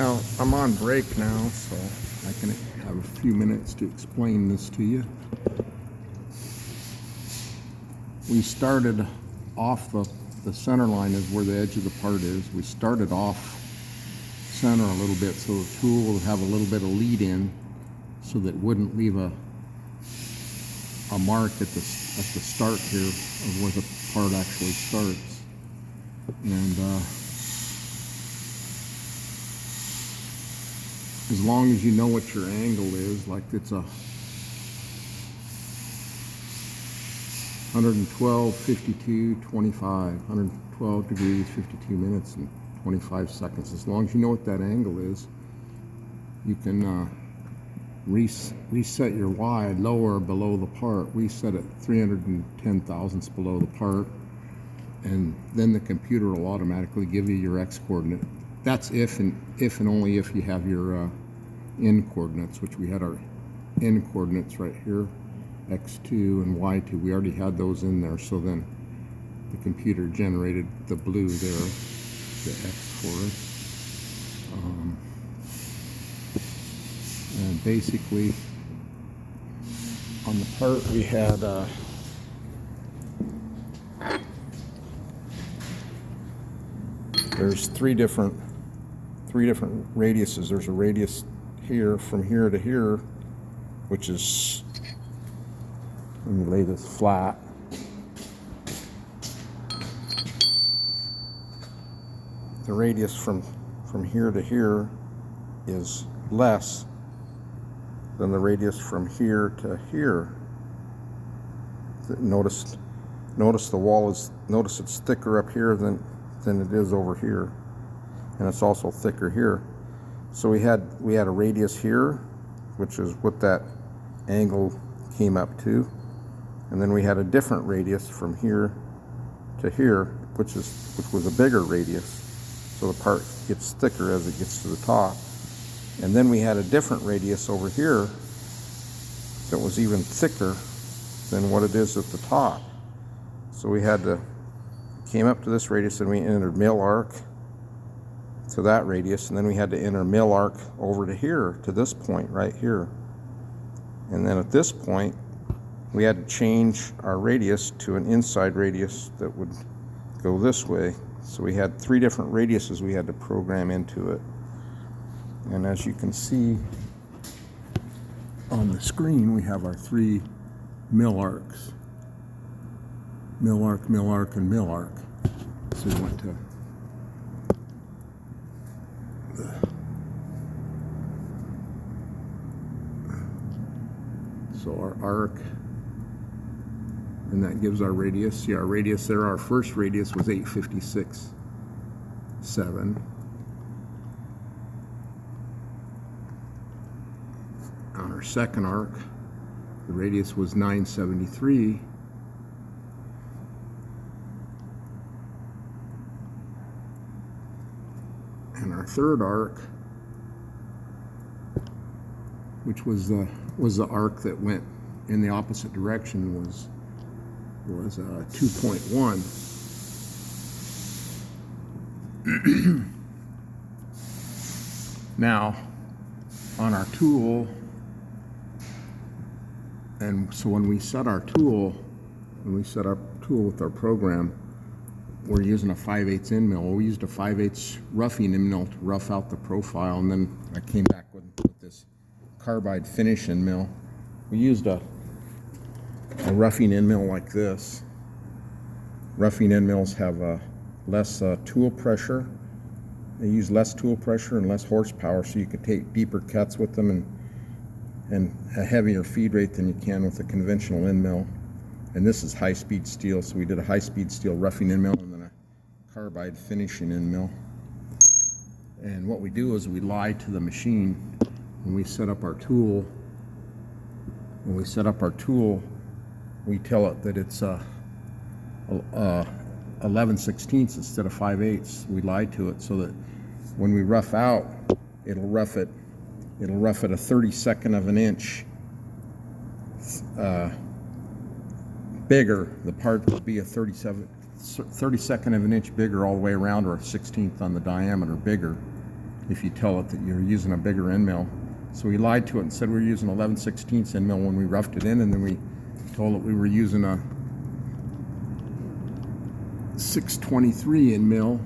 Well, I'm on break now, so I can have a few minutes to explain this to you. We started off the center line is where the edge of the part is. We started off center a little bit so the tool would have a little bit of lead in so that it wouldn't leave a mark at the start here of where the part actually starts. And as long as you know what your angle is, like it's a 112, 52, 25, 112 degrees, 52 minutes and 25 seconds. As long as you know what that angle is, you can reset your Y lower below the part. We set it 310 thousandths below the part, and then the computer will automatically give you your X coordinate. That's if and only if you have your N coordinates, which we had our N coordinates right here, X2 and Y2. We already had those in there, so then the computer generated the blue there, the X for us. And basically, on the part we had there's three different radiuses. There's a radius here from here to here, which is, let me lay this flat. The radius from here to here is less than the radius from here to here. Notice the wall is, notice it's thicker up here than it is over here, and it's also thicker here. So we had a radius here, which is what that angle came up to, and then we had a different radius from here to here, which was a bigger radius. So the part gets thicker as it gets to the top. And then we had a different radius over here that was even thicker than what it is at the top. So we came up to this radius, and we entered mill arc to that radius, and then we had to enter mill arc over to here, to this point right here. And then at this point, we had to change our radius to an inside radius that would go this way. So we had three different radiuses we had to program into it. And as you can see on the screen, we have our three mill arcs. Mill arc, mill arc, and mill arc. So we went to our arc, and that gives our radius. See our radius there, our first radius was 856.7. On our second arc, the radius was 973. And our third arc, which was the arc that went in the opposite direction, was 2.1. Now, on our tool, and so when we set our tool with our program, we're using a 5/8 end mill. We used a 5/8 roughing end mill to rough out the profile, and then I came back with this carbide finish end mill. We used a roughing end mill like this. Roughing end mills have less tool pressure. They use less tool pressure and less horsepower, so you can take deeper cuts with them and a heavier feed rate than you can with a conventional end mill. And this is high-speed steel, so we did a high-speed steel roughing end mill and then a carbide finishing end mill. And what we do is we lie to the machine when we set up our tool. When we set up our tool, we tell it that it's 11/16 instead of 5/8. We lie to it so that when we rough out, it'll rough it a 32nd of an inch bigger. The part will be a 32nd of an inch bigger all the way around, or a 1/16 on the diameter bigger. if you tell it that you're using a bigger end mill. So we lied to it and said we were using 11/16 end mill when we roughed it in, and then we told it we were using a 623 end mill,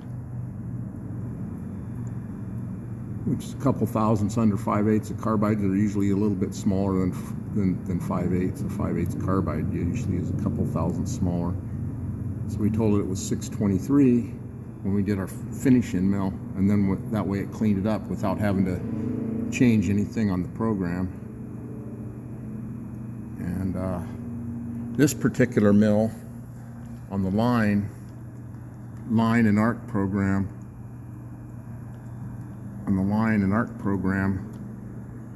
which is a couple thousandths under 5/8. The carbides are usually a little bit smaller than 5/8. A 5/8 carbide usually is a couple thousandths smaller. So we told it it was 623 when we did our finish end mill, and then that way it cleaned it up without having to change anything on the program. And this particular mill on the line and arc program,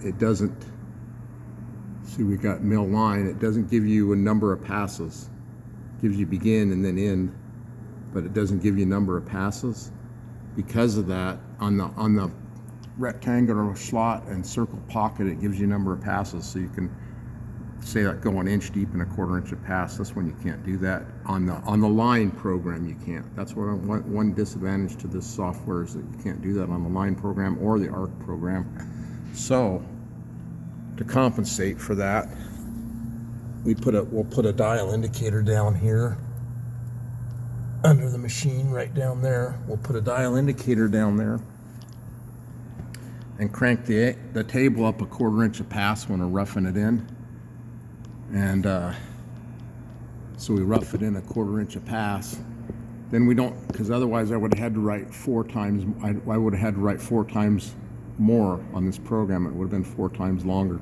it doesn't, see, we got mill line, it doesn't give you a number of passes. It gives you begin and then end, but it doesn't give you a number of passes. Because of that, on the rectangular slot and circle pocket, it gives you a number of passes, so you can say that go 1 inch deep and 1/4 inch a pass. This one you can't do that. On the line program you can't. That's one disadvantage to this software, is that you can't do that on the line program or the arc program. So to compensate for that, we'll put a dial indicator down here under the machine, right down there. We'll put a dial indicator down there and crank the table up 1/4 inch a pass when we're roughing it in. And so we rough it in 1/4 inch a pass. Then we don't, because otherwise I would have had to write 4 times. I would have had to write 4 times more on this program. It would have been 4 times longer,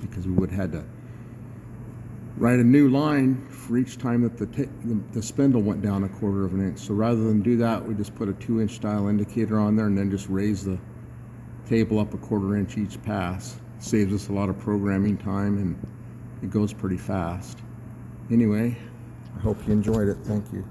because we would have had to write a new line for each time that the spindle went down 1/4 inch. So rather than do that, we just put a 2 inch dial indicator on there and then just raise the table up 1/4 inch each pass. Saves us a lot of programming time, and it goes pretty fast. Anyway, I hope you enjoyed it. Thank you.